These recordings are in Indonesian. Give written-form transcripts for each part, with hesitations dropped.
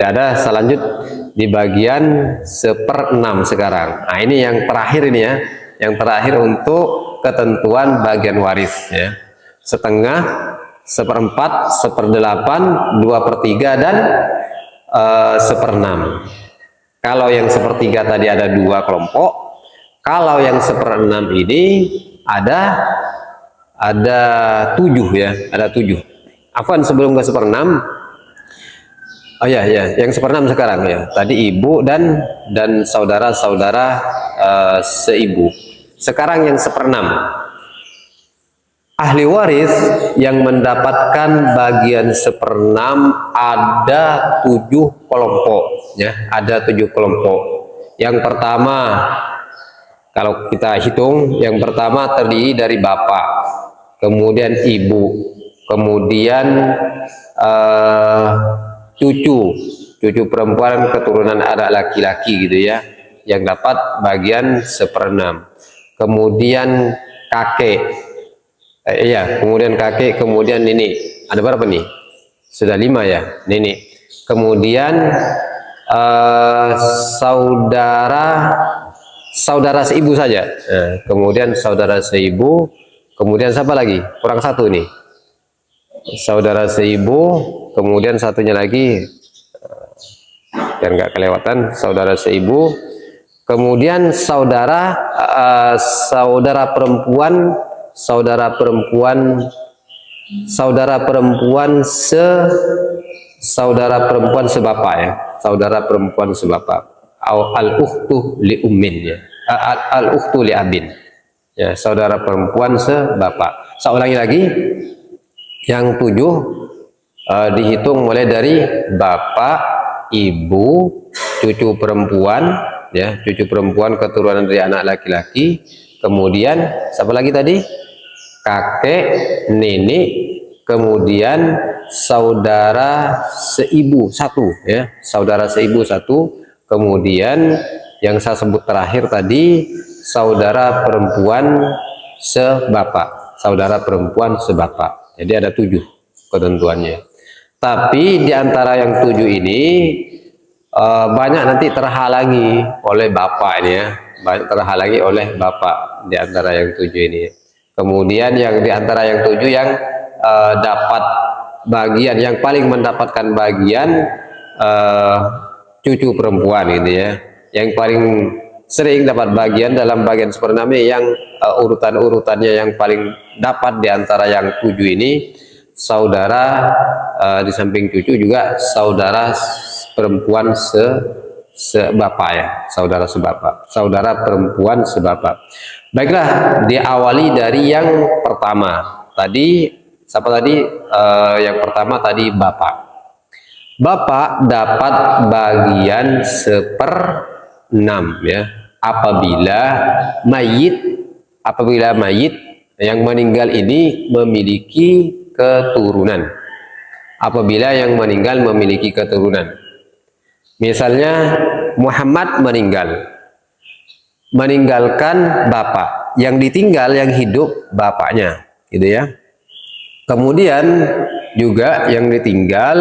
Ada selanjut di bagian 1/6 sekarang. Nah, ini yang terakhir ini ya. Yang terakhir untuk ketentuan bagian waris ya. Setengah, 1/4, 1/8, 2/3 dan 1/6. Kalau yang 1/3 tadi ada 2 kelompok. Kalau yang 1/6 ini ada 7 ya, ada 7. Afwan, sebelum ke 1/6. Oh ya, yang 1/6 sekarang ya. Tadi ibu dan saudara-saudara seibu. Sekarang yang 1/6. Ahli waris yang mendapatkan bagian 1/6 ada 7 kelompok ya, ada 7 kelompok. Yang pertama, kalau kita hitung, yang pertama terdiri dari bapak, kemudian ibu, kemudian cucu perempuan keturunan anak laki-laki gitu ya, yang dapat bagian 1/6. Kemudian kakek, kemudian kakek, kemudian nenek. Ada berapa nih? Sudah 5 ya, nenek. Kemudian saudara seibu saja. Kemudian saudara seibu, kemudian siapa lagi? Kurang 1 nih. Saudara seibu, kemudian satunya lagi biar nggak kelewatan, saudara seibu, kemudian saudara perempuan sebapak ya, saudara perempuan sebapak, al-ukhtu li ummin ya, al-ukhtu li abin ya, saudara perempuan sebapak. Saya ulangi lagi, yang 7 dihitung mulai dari bapak, ibu, cucu perempuan ya, cucu perempuan keturunan dari anak laki-laki, kemudian siapa lagi tadi? Kakek, nenek, kemudian saudara seibu 1 ya, saudara seibu 1, kemudian yang saya sebut terakhir tadi saudara perempuan sebapak, saudara perempuan sebapak. Jadi ada 7 ketentuannya. Tapi di antara yang 7 ini banyak nanti terhalangi oleh bapak ini ya, banyak terhalangi oleh bapak di antara yang 7 ini. Kemudian yang di antara yang 7 yang dapat bagian, yang paling mendapatkan bagian cucu perempuan gitu ya, yang paling sering dapat bagian dalam bagian 1/6 yang urutan-urutannya yang paling dapat di antara yang 7 ini saudara, di samping cucu juga saudara perempuan sebapak ya, saudara sebapak, saudara perempuan sebapak. Baiklah, diawali dari yang pertama tadi. Siapa tadi? Yang pertama tadi bapak. Bapak dapat bagian 1/6 ya, apabila mayit yang meninggal ini memiliki keturunan. Apabila yang meninggal memiliki keturunan, misalnya Muhammad meninggalkan bapak, yang ditinggal, yang hidup bapaknya gitu ya. Kemudian juga yang ditinggal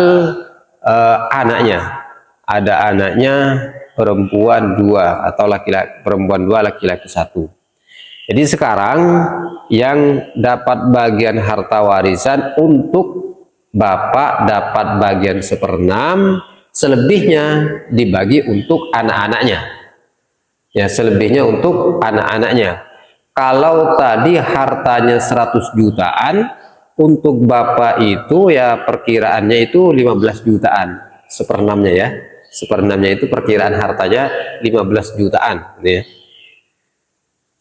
anaknya, ada anaknya perempuan 2 atau laki-laki, perempuan 2 laki-laki 1. Jadi sekarang yang dapat bagian harta warisan untuk bapak dapat bagian 1/6, selebihnya dibagi untuk anak-anaknya ya, selebihnya untuk anak-anaknya. Kalau tadi hartanya 100 jutaan, untuk bapak itu ya perkiraannya itu 15 jutaan 1/6-nya ya, 1/6-nya itu perkiraan hartanya 15 jutaan ya.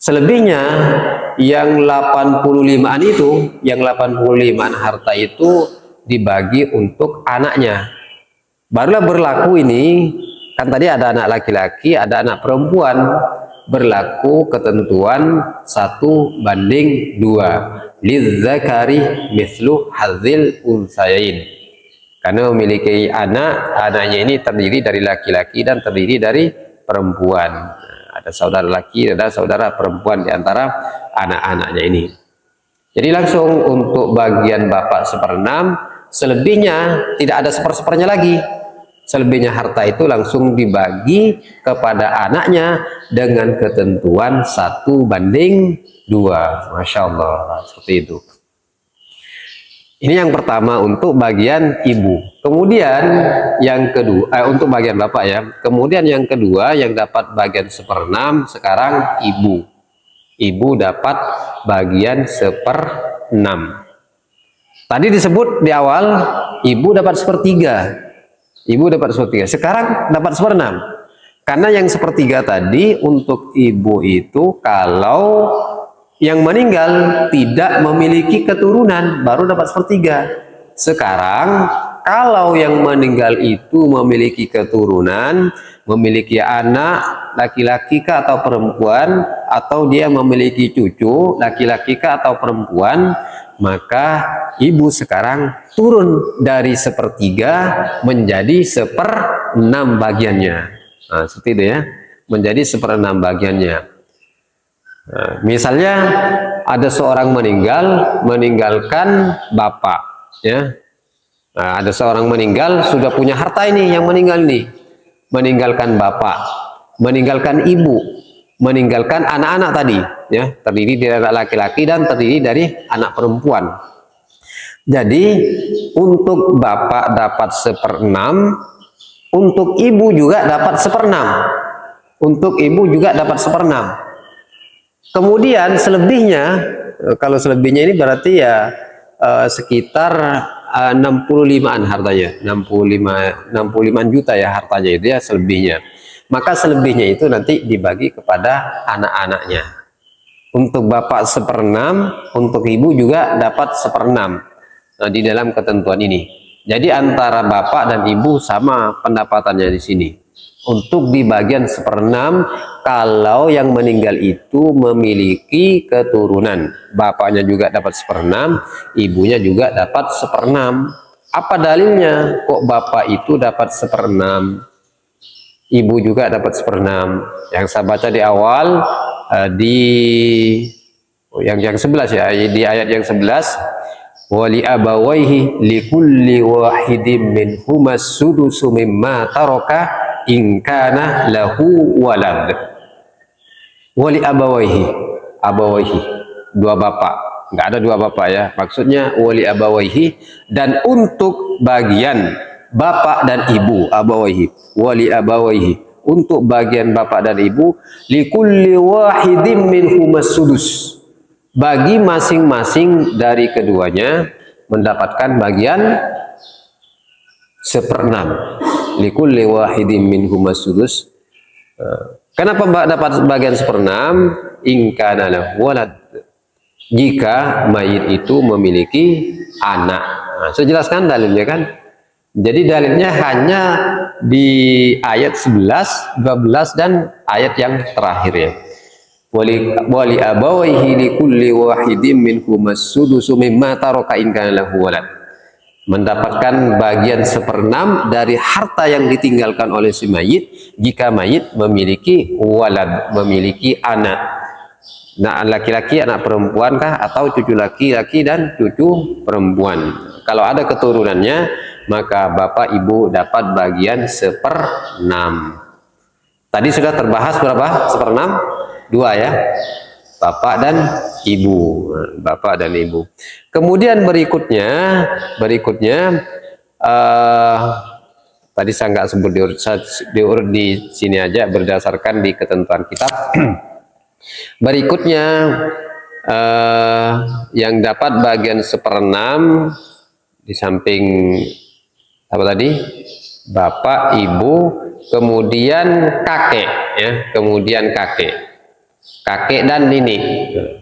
Selebihnya yang 85-an itu, yang 85-an harta itu dibagi untuk anaknya. Barulah berlaku ini, kan tadi ada anak laki-laki, ada anak perempuan, berlaku ketentuan 1/2, lidzakari mislu hadzil unsayain. Karena memiliki anaknya ini terdiri dari laki-laki dan terdiri dari perempuan. Ada saudara laki, ada saudara perempuan di antara anak-anaknya ini. Jadi langsung untuk bagian bapak 1/6, selebihnya tidak ada 1/1-nya lagi. Selebihnya harta itu langsung dibagi kepada anaknya dengan ketentuan 1:2. Masya Allah, seperti itu. Ini yang pertama untuk bagian ibu. Kemudian yang kedua, untuk bagian bapak ya. Kemudian yang kedua yang dapat bagian 1/6 sekarang ibu. Ibu dapat bagian 1/6. Tadi disebut di awal ibu dapat 1/3. Ibu dapat 1/3. Sekarang dapat 1/6. Karena yang 1/3 tadi untuk ibu itu kalau yang meninggal tidak memiliki keturunan baru dapat 1/3. Sekarang kalau yang meninggal itu memiliki keturunan, memiliki anak laki-laki kah atau perempuan, atau dia memiliki cucu laki-laki kah atau perempuan, maka ibu sekarang turun dari 1/3 menjadi 1/6 bagiannya. Nah, seperti itu ya, menjadi 1/6 bagiannya. Nah, misalnya ada seorang meninggalkan bapak, ya. Nah, ada seorang meninggal sudah punya harta ini, yang meninggal ini, meninggalkan bapak, meninggalkan ibu, meninggalkan anak-anak tadi, ya, terdiri dari anak laki-laki dan terdiri dari anak perempuan. Jadi untuk bapak dapat 1/6, untuk ibu juga dapat 1/6, untuk ibu juga dapat 1/6. Kemudian selebihnya, kalau selebihnya ini berarti ya sekitar 65-an hartanya, 65 juta ya hartanya itu ya selebihnya. Maka selebihnya itu nanti dibagi kepada anak-anaknya. Untuk bapak 1/6, untuk ibu juga dapat 1/6. Nah, di dalam ketentuan ini. Jadi antara bapak dan ibu sama pendapatannya di sini. Untuk di bagian 1/6 kalau yang meninggal itu memiliki keturunan, bapaknya juga dapat 1/6, ibunya juga dapat 1/6. Apa dalilnya kok bapak itu dapat 1/6, ibu juga dapat 1/6? Yang saya baca di awal yang 11 ya, di ayat yang 11, wali abawaihi likulli wahidin minhumas sudusu mimma taraka in kana lahu walad. Wali abawaihi, dua bapak, nggak ada dua bapak ya, maksudnya wali abawaihi, dan untuk bagian bapak dan ibu, abawaihi, wali abawaihi, untuk bagian bapak dan ibu, likulli wahidin minhumas sudus, bagi masing-masing dari keduanya mendapatkan bagian 1/6. Likulli wahidin minhumas sudus. Kenapa dapat bagian 1/6? In kana lahu walad, jika mayit itu memiliki anak. Nah, saya jelaskan dalilnya kan. Jadi dalilnya hanya di ayat 11, 12 dan ayat yang terakhir ya. Wali abawaihi likulli wahidin minhumas sudusu mimma taraka in kana lahu walad. Mendapatkan bagian 1/6 dari harta yang ditinggalkan oleh si mayit jika mayit memiliki walad, memiliki anak. Nah, laki-laki, anak perempuan kah, atau cucu laki-laki dan cucu perempuan. Kalau ada keturunannya, maka bapak ibu dapat bagian 1/6. Tadi sudah terbahas berapa? 1/6? 2 ya. Bapak dan ibu, bapak dan ibu. Kemudian berikutnya tadi saya nggak sebut diurut di sini aja berdasarkan di ketentuan kitab. Berikutnya yang dapat bagian 1/6 di samping apa tadi? Bapak, ibu, kemudian kakek ya, kemudian kakek dan nini.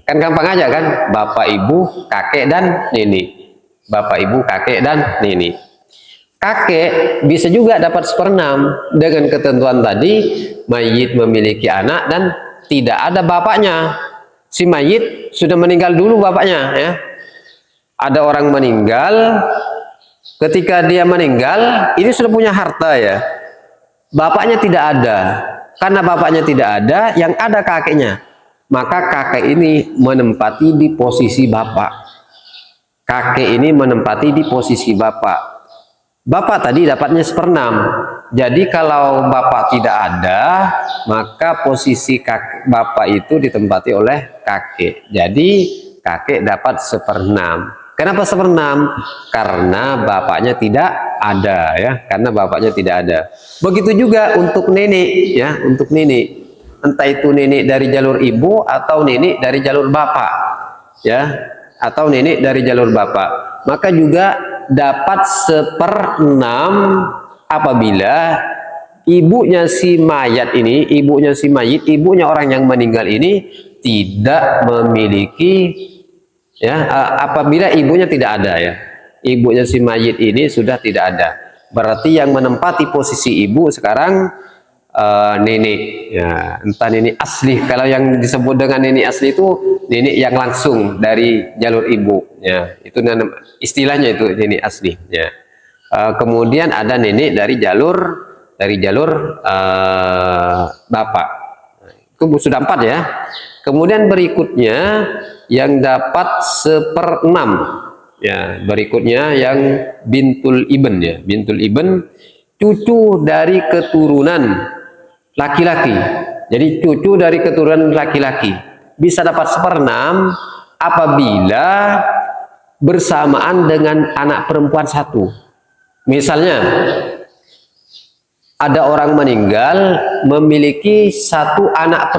Kan gampang aja kan, bapak, ibu, kakek dan nini. Bapak, ibu, kakek dan nini. Kakek bisa juga dapat 1/6 dengan ketentuan tadi, mayit memiliki anak dan tidak ada bapaknya. Si mayit sudah meninggal dulu bapaknya ya. Ada orang meninggal, ketika dia meninggal ini sudah punya harta ya. Bapaknya tidak ada. Karena bapaknya tidak ada, yang ada kakeknya. Maka kakek ini menempati di posisi bapak. Kakek ini menempati di posisi bapak. Bapak tadi dapatnya 1/6. Jadi kalau bapak tidak ada, maka posisi bapak itu ditempati oleh kakek. Jadi kakek dapat 1/6. Kenapa 1/6? Karena bapaknya tidak ada, ya. Karena bapaknya tidak ada. Begitu juga untuk nenek, ya. Untuk nenek, entah itu nenek dari jalur ibu atau nenek dari jalur bapak, ya. Atau nenek dari jalur bapak, maka juga dapat 1/6 apabila ibunya si mayat ini, ibunya orang yang meninggal ini tidak memiliki, ya, apabila ibunya tidak ada, ya, ibunya si mayit ini sudah tidak ada, berarti yang menempati posisi ibu sekarang nenek, ya, entah nenek asli. Kalau yang disebut dengan nenek asli itu nenek yang langsung dari jalur ibu, ya, itu istilahnya itu nenek asli, ya. Kemudian ada nenek dari jalur bapak. Itu sudah 4, ya. Kemudian berikutnya yang dapat 1/6, ya, berikutnya yang bintul ibn, ya, bintul ibn, cucu dari keturunan laki-laki. Jadi cucu dari keturunan laki-laki bisa dapat 1/6 apabila bersamaan dengan anak perempuan 1. Misalnya ada orang meninggal memiliki 1 anak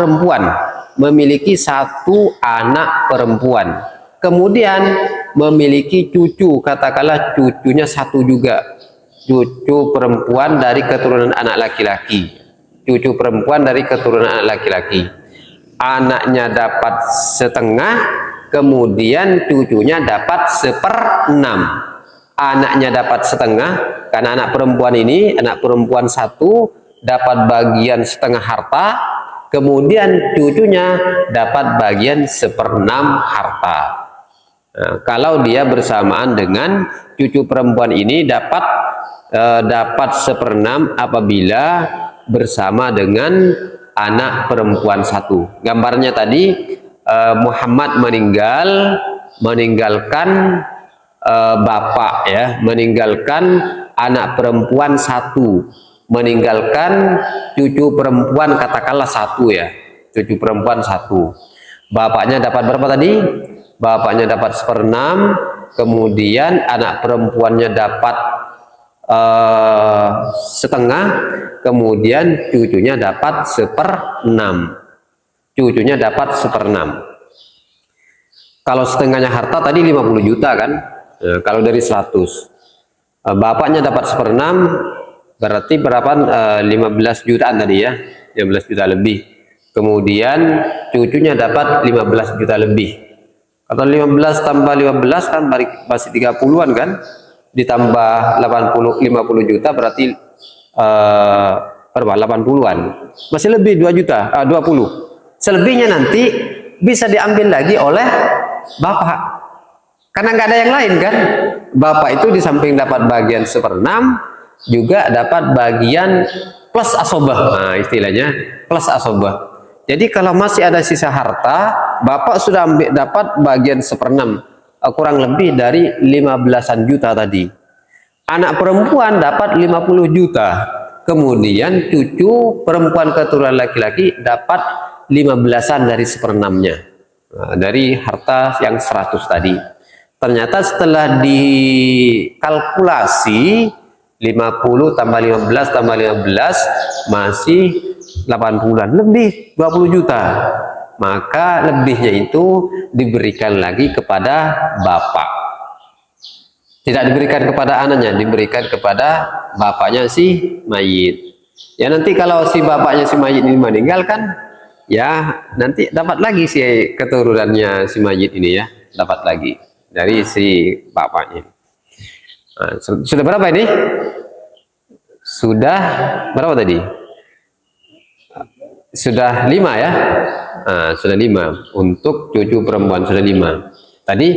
perempuan, kemudian memiliki cucu, katakanlah cucunya 1 juga, cucu perempuan dari keturunan anak laki-laki, anaknya dapat 1/2, kemudian cucunya dapat 1/6. Anaknya dapat 1/2 karena anak perempuan 1 dapat bagian 1/2 harta, kemudian cucunya dapat bagian 1/6 harta. Nah, kalau dia bersamaan dengan cucu perempuan ini dapat 1/6 apabila bersama dengan anak perempuan 1. Gambarnya tadi Muhammad meninggalkan bapak, ya, meninggalkan anak perempuan 1, meninggalkan cucu perempuan katakanlah 1, ya, cucu perempuan 1. Bapaknya dapat berapa tadi? Bapaknya dapat 1/6, kemudian anak perempuannya dapat 1/2, kemudian cucunya dapat 1/6. Kalau setengahnya harta tadi 50 juta kan, kalau dari 100, bapaknya dapat 1/6, berarti berapa? 15 jutaan tadi, ya, 15 juta lebih. Kemudian cucunya dapat 15 juta lebih. Kalau 15 tambah 15 kan masih 30-an kan, ditambah 50 juta berarti berapa? 80-an, masih lebih 2 juta, 20. Selebihnya nanti bisa diambil lagi oleh bapak, karena nggak ada yang lain kan. Bapak itu di samping dapat bagian 1/6 juga dapat bagian plus asobah, nah istilahnya plus asobah. Jadi kalau masih ada sisa harta, bapak sudah dapat bagian 1/6, kurang lebih dari 15-an juta tadi. Anak perempuan dapat 50 juta, kemudian cucu perempuan keturunan laki-laki dapat 15-an dari 1/6-nya, nah, dari harta yang 100 tadi. Ternyata setelah dikalkulasi 50 tambah 15 tambah 15 masih 80-an, lebih 20 juta. Maka lebihnya itu diberikan lagi kepada bapak. Tidak diberikan kepada anaknya, diberikan kepada bapaknya si mayit. Ya, nanti kalau si bapaknya si mayit ini meninggal kan, ya nanti dapat lagi si keturunannya si mayit ini, ya, dapat lagi dari si bapaknya. Nah, sudah berapa ini? Sudah berapa tadi? Sudah 5, ya. Nah, sudah 5 untuk cucu perempuan, sudah 5. Tadi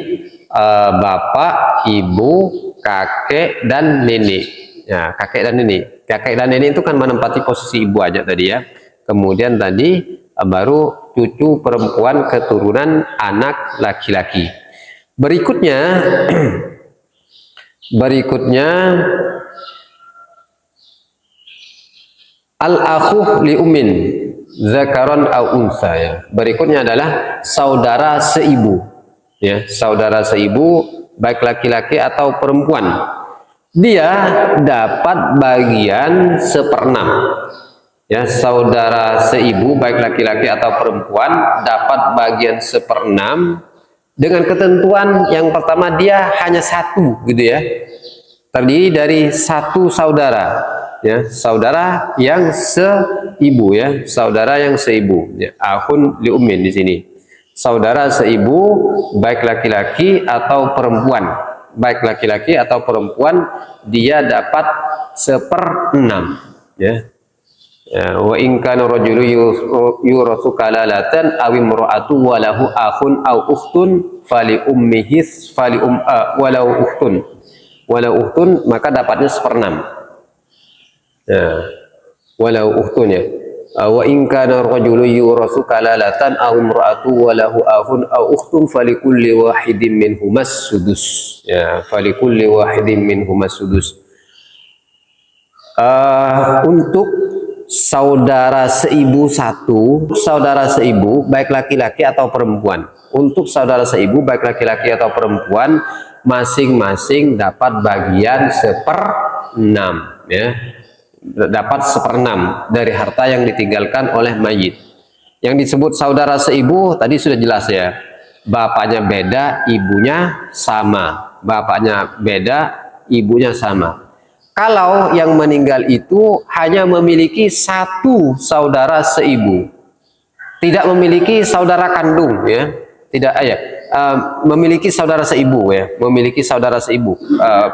bapak, ibu, kakek dan nenek. Ya, kakek dan nenek. Kakek dan nenek itu kan menempati posisi ibu aja tadi, ya. Kemudian tadi baru cucu perempuan keturunan anak laki-laki. Berikutnya Al-akhu li ummin zakaron au unsa, ya. Berikutnya adalah saudara seibu, ya, saudara seibu baik laki-laki atau perempuan. Dia dapat bagian seperenam, ya, saudara seibu baik laki-laki atau perempuan dapat bagian seperenam dengan ketentuan yang pertama dia hanya satu, gitu ya, terdiri dari satu saudara, ya, saudara yang seibu, ya, saudara yang seibu, ya, akhun li ummin di sini, saudara seibu baik laki-laki atau perempuan, baik laki-laki atau perempuan dia dapat seperenam, ya. Wa in kana rajulu yurathu kalalatan aw imra'atu wa lahu akhun aw ukhtun fali ummihi walau ukhtun maka dapatnya seperenam. Walau ukhtun, ya. Wa in kana rajulu yurathu kalalatan aw imra'atu wa lahu akhun aw ukhtun fali kulli wahidin minhumas sudus, ya, fali kulli wahidin minhumas sudus. Untuk saudara seibu satu, saudara seibu baik laki-laki atau perempuan, untuk saudara seibu baik laki-laki atau perempuan masing-masing dapat bagian seperenam, ya, dapat seperenam dari harta yang ditinggalkan oleh mayit. Yang disebut saudara seibu tadi sudah jelas, ya, bapaknya beda, ibunya sama, bapaknya beda, ibunya sama. Kalau yang meninggal itu hanya memiliki satu saudara seibu, tidak memiliki saudara kandung, ya, tidak, ya, memiliki saudara seibu, ya, memiliki saudara seibu,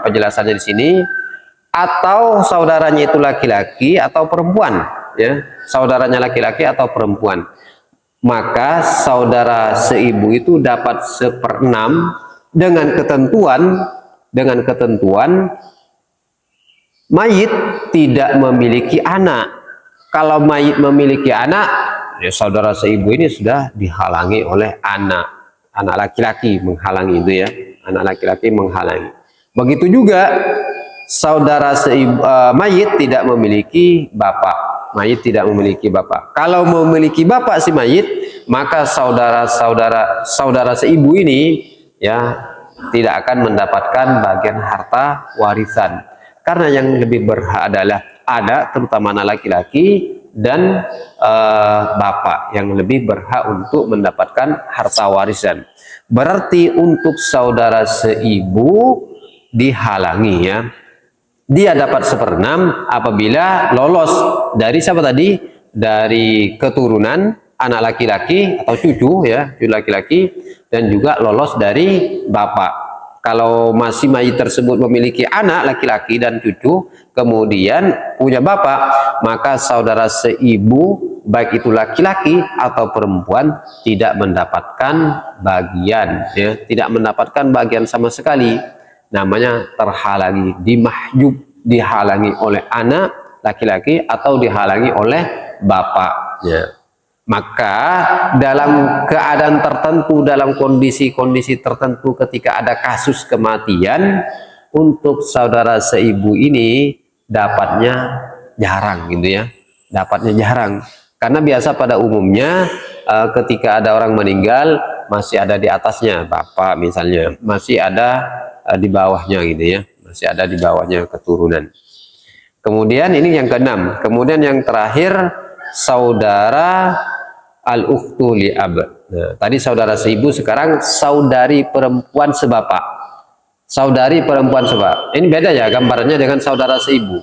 penjelasannya di sini, atau saudaranya itu laki-laki atau perempuan, ya, saudaranya laki-laki atau perempuan, maka saudara seibu itu dapat seperenam dengan ketentuan mayit tidak memiliki anak. Kalau mayit memiliki anak, ya, saudara seibu ini sudah dihalangi oleh anak laki-laki menghalangi, itu, ya, anak laki-laki menghalangi. Begitu juga saudara seibu, mayit tidak memiliki bapak, mayit tidak memiliki bapak. Kalau memiliki bapak si mayit, maka saudara seibu ini, ya, tidak akan mendapatkan bagian harta warisan. Karena yang lebih berhak adalah anak, terutama anak laki-laki, dan bapak yang lebih berhak untuk mendapatkan harta warisan. Berarti untuk saudara seibu dihalangi, ya, dia dapat seperenam apabila lolos dari siapa tadi? Dari keturunan anak laki-laki atau cucu, ya, cucu laki-laki, dan juga lolos dari bapak. Kalau masih mayit tersebut memiliki anak laki-laki dan cucu, kemudian punya bapak, maka saudara seibu, baik itu laki-laki atau perempuan, tidak mendapatkan bagian, ya, tidak mendapatkan bagian sama sekali. Namanya terhalangi, dimahjub, dihalangi oleh anak laki-laki atau dihalangi oleh bapaknya. Maka dalam keadaan tertentu, dalam kondisi-kondisi tertentu, ketika ada kasus kematian, untuk saudara seibu ini dapatnya jarang, gitu, ya, dapatnya jarang. Karena biasa pada umumnya ketika ada orang meninggal masih ada di atasnya bapak misalnya, masih ada di bawahnya, gitu, ya, masih ada di bawahnya keturunan. Kemudian ini yang keenam. Kemudian yang terakhir saudara al-ukhtu li ab. Nah, tadi saudara seibu, sekarang saudari perempuan sebapak. Saudari perempuan sebapak. Ini beda, ya, gambarannya dengan saudara seibu.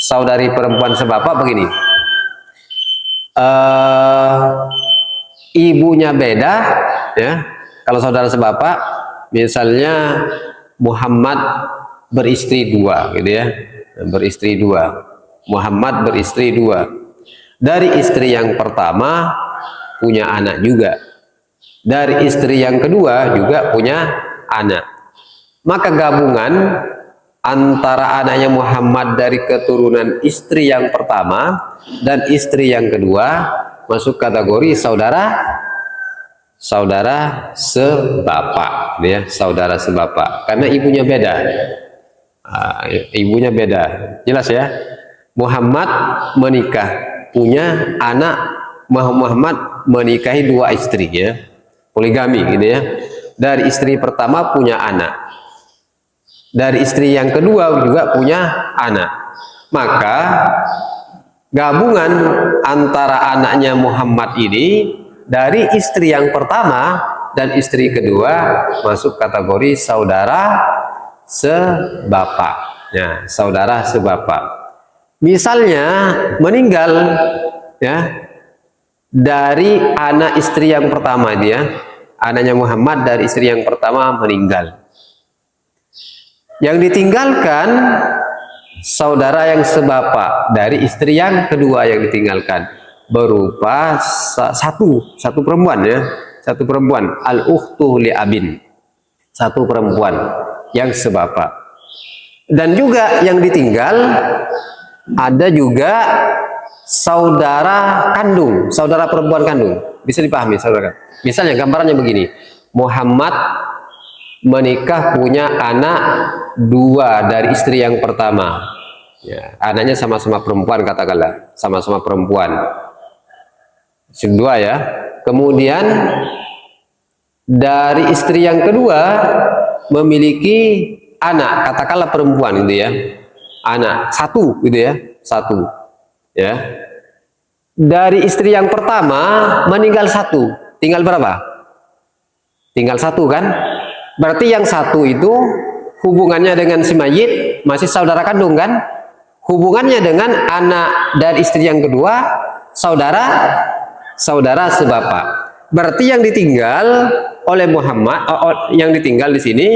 Saudari perempuan sebapak begini. Ibunya beda, ya. Kalau saudara sebapak, misalnya Muhammad beristri dua, gitu, ya, beristri dua. Muhammad beristri dua. Dari istri yang pertama punya anak juga, dari istri yang kedua juga punya anak. Maka gabungan antara anaknya Muhammad dari keturunan istri yang pertama dan istri yang kedua masuk kategori saudara sebapak, ya, saudara sebapak, karena ibunya beda. Ibunya beda, jelas, ya. Muhammad menikah, punya anak, Muhammad menikahi 2 istri ya, poligami gitu ya. Dari istri pertama punya anak, dari istri yang kedua juga punya anak. Maka gabungan antara anaknya Muhammad ini dari istri yang pertama dan istri kedua masuk kategori saudara sebapak. Ya, saudara sebapak. Misalnya meninggal ya dari anak istri yang pertama, dia anaknya Muhammad dari istri yang pertama meninggal. Yang ditinggalkan saudara yang sebapak dari istri yang kedua yang ditinggalkan berupa satu perempuan ya, satu perempuan, al-ukhtu li abin, satu perempuan yang sebapak. Dan juga yang ditinggal ada juga saudara kandung, saudara perempuan kandung. Bisa dipahami saudara? Misalnya gambarannya begini, Muhammad menikah punya anak 2 dari istri yang pertama ya, anaknya sama-sama perempuan, katakanlah sama-sama perempuan, istri 2 ya. Kemudian dari istri yang kedua memiliki anak, katakanlah perempuan gitu ya, anak 1 gitu ya, 1 ya. Dari istri yang pertama meninggal 1, tinggal berapa? Tinggal 1 kan? Berarti yang 1 itu hubungannya dengan si mayit masih saudara kandung kan? Hubungannya dengan anak dari istri yang kedua saudara sebapak. Berarti yang ditinggal oleh Muhammad, yang ditinggal di sini,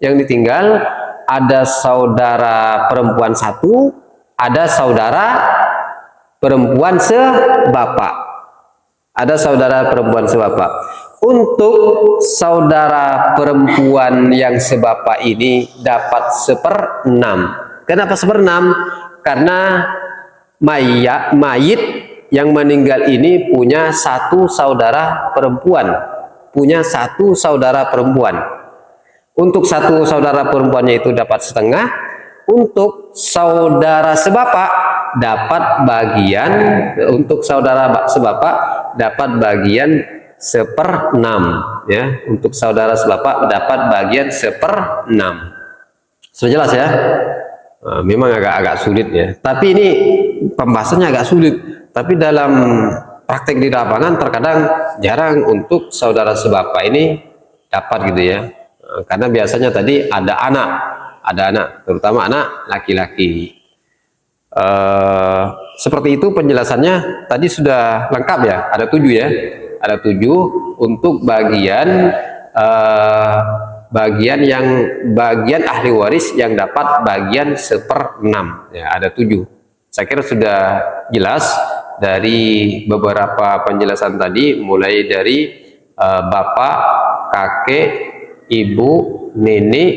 yang ditinggal ada saudara perempuan 1, ada saudara perempuan sebapak, ada saudara perempuan sebapak. Untuk saudara perempuan yang sebapak ini dapat 1/6. Kenapa 1/6? Karena mayit yang meninggal ini punya 1 saudara perempuan, punya 1 saudara perempuan. Untuk 1 saudara perempuannya itu dapat 1/2. Untuk saudara sebapak dapat bagian, untuk saudara sebapak dapat bagian 1/6 ya. Untuk saudara sebapak dapat bagian 1/6. Sudah jelas ya? Nah, memang agak sulit ya, tapi ini pembahasannya agak sulit, tapi dalam praktek di lapangan terkadang jarang untuk saudara sebapak ini dapat gitu ya. Karena biasanya tadi ada anak, terutama anak laki-laki. Seperti itu penjelasannya tadi sudah lengkap ya, ada 7 ya, ada 7 untuk bagian bagian ahli waris yang dapat bagian 1/6 ya, ada 7. Saya kira sudah jelas dari beberapa penjelasan tadi, mulai dari bapak, kakek, ibu, nenek,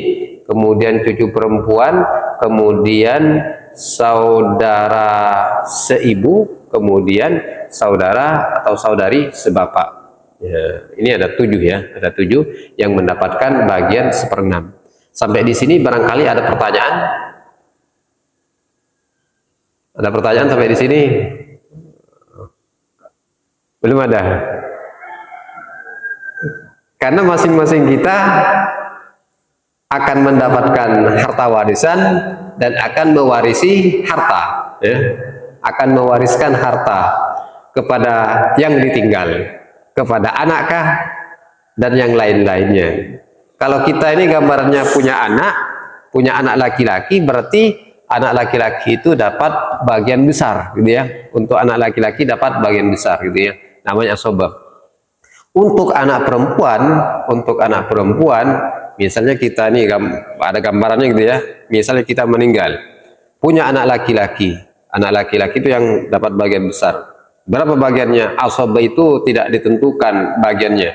kemudian cucu perempuan, kemudian saudara seibu, kemudian saudara atau saudari sebapak. Ya, ini ada 7 ya, ada 7 yang mendapatkan bagian 1/6. Sampai di sini barangkali ada pertanyaan? Ada pertanyaan sampai di sini? Belum ada. Karena masing-masing kita akan mendapatkan harta warisan dan akan mewarisi harta ya. Akan mewariskan harta kepada yang ditinggal, kepada anakkah dan yang lain-lainnya. Kalau kita ini gambarannya punya anak laki-laki, berarti anak laki-laki itu dapat bagian besar gitu ya. Untuk anak laki-laki dapat bagian besar gitu ya, namanya asabah. Untuk anak perempuan, misalnya kita ini ada gambarannya gitu ya, misalnya kita meninggal punya anak laki-laki itu yang dapat bagian besar. Berapa bagiannya? Asabah itu tidak ditentukan bagiannya,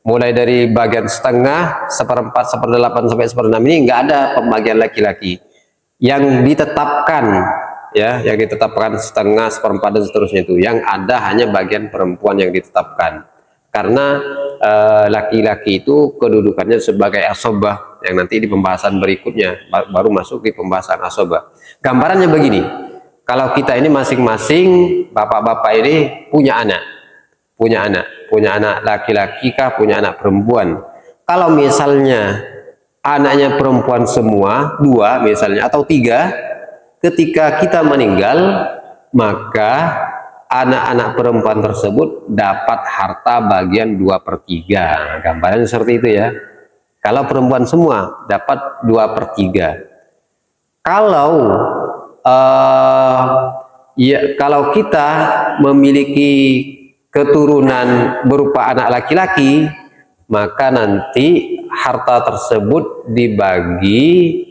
mulai dari bagian setengah, 1/4, 1/8 sampai 1/6 ini nggak ada pembagian laki-laki. Yang ditetapkan ya, yang ditetapkan setengah, 1/4 dan seterusnya, itu yang ada hanya bagian perempuan yang ditetapkan. Karena laki-laki itu kedudukannya sebagai asabah, yang nanti di pembahasan berikutnya baru masuk di pembahasan asabah. Gambarannya begini, Kalau kita ini masing-masing bapak-bapak ini punya anak laki-laki kah, punya anak perempuan. Kalau misalnya anaknya perempuan semua, 2 misalnya atau 3, ketika kita meninggal, maka anak-anak perempuan tersebut dapat harta bagian 2/3. Gambarannya seperti itu ya. Kalau perempuan semua dapat 2/3. Kalau kalau kita memiliki keturunan berupa anak laki-laki, maka nanti harta tersebut dibagi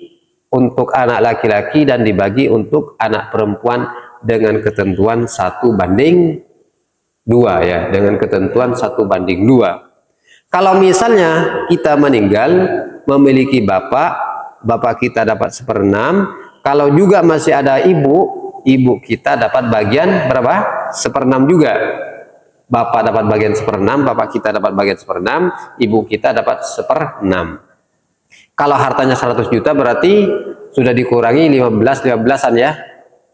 untuk anak laki-laki dan dibagi untuk anak perempuan dengan ketentuan 1/2 ya, dengan ketentuan 1/2. Kalau misalnya kita meninggal memiliki bapak kita dapat 1/6, kalau juga masih ada ibu kita dapat bagian berapa? 1/6 juga. Bapak dapat bagian 1/6, bapak kita dapat bagian 1/6, ibu kita dapat 1/6. Kalau hartanya 100 juta berarti sudah dikurangi 15-15an ya.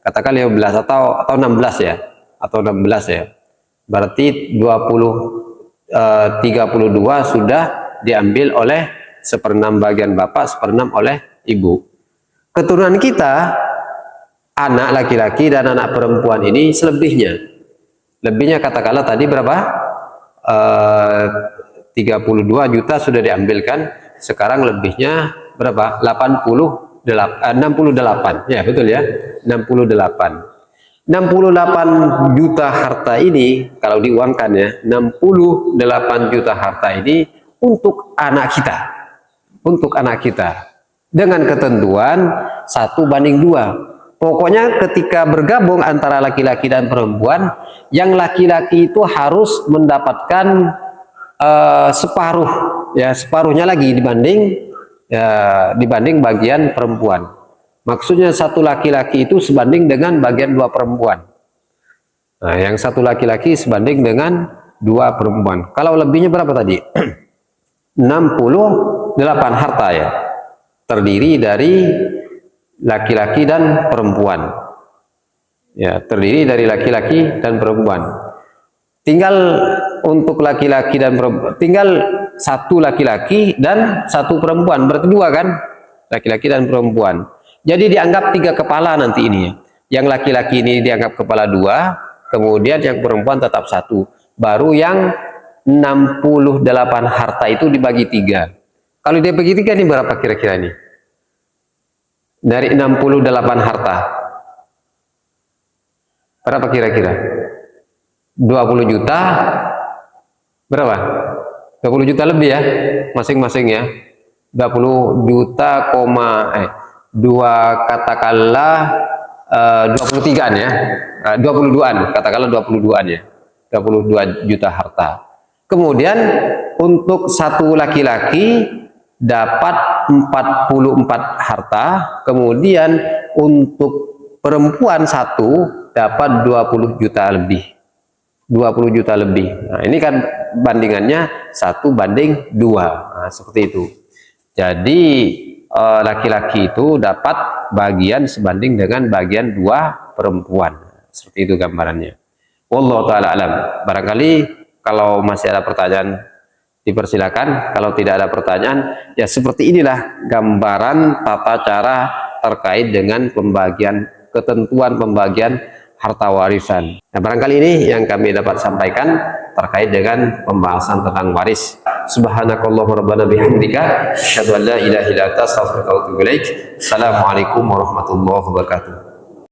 Katakan 15 atau 16 ya. Atau 16 ya. Berarti 32 sudah diambil oleh 1/6 bagian bapak, 1/6 oleh ibu. Keturunan kita, anak laki-laki dan anak perempuan ini selebihnya. Lebihnya katakanlah tadi berapa? 32 juta sudah diambilkan. Sekarang lebihnya berapa? 68. Ya betul ya. 68 juta harta ini kalau diuangkan ya, 68 juta harta ini untuk anak kita. Untuk anak kita. Dengan ketentuan 1/2. Pokoknya ketika bergabung antara laki-laki dan perempuan, yang laki-laki itu harus mendapatkan separuh, ya separuhnya lagi dibanding bagian perempuan. Maksudnya satu laki-laki itu sebanding dengan bagian 2 perempuan. Nah, yang satu laki-laki sebanding dengan 2 perempuan. Kalau lebihnya berapa tadi? 68 harta ya. Terdiri dari laki-laki dan perempuan. Ya, terdiri dari laki-laki dan perempuan. Tinggal untuk laki-laki dan perempuan, tinggal 1 laki-laki dan 1 perempuan, berarti 2 kan? Laki-laki dan perempuan. Jadi dianggap 3 kepala nanti ini ya. Yang laki-laki ini dianggap kepala 2, kemudian yang perempuan tetap 1. Baru yang 68 harta itu dibagi 3. Kalau dia bagi 3 ini berapa kira-kira nih? Dari 68 harta berapa kira-kira? 20 juta berapa? 20 juta lebih ya masing-masing ya. 20 juta, 2 katakanlah 23an ya. 22an katakanlah 22an ya. 22 juta harta. Kemudian untuk 1 laki-laki dapat 44 harta, kemudian untuk perempuan 1 dapat 20 juta lebih. 20 juta lebih. Nah, ini kan bandingannya 1/2. Nah, seperti itu. Jadi laki-laki itu dapat bagian sebanding dengan bagian 2 perempuan. Seperti itu gambarannya. Wallahu taala alam. Barangkali kalau masih ada pertanyaan dipersilakan. Kalau tidak ada pertanyaan, ya seperti inilah gambaran tata cara terkait dengan ketentuan pembagian harta warisan. Nah, barangkali ini yang kami dapat sampaikan terkait dengan pembahasan tentang waris. Subhanakallahumma rabbana bihamdika asyhadu an la ilaha illa anta astaghfiruka wa atubu ilaik. Assalamualaikum warahmatullahi wabarakatuh.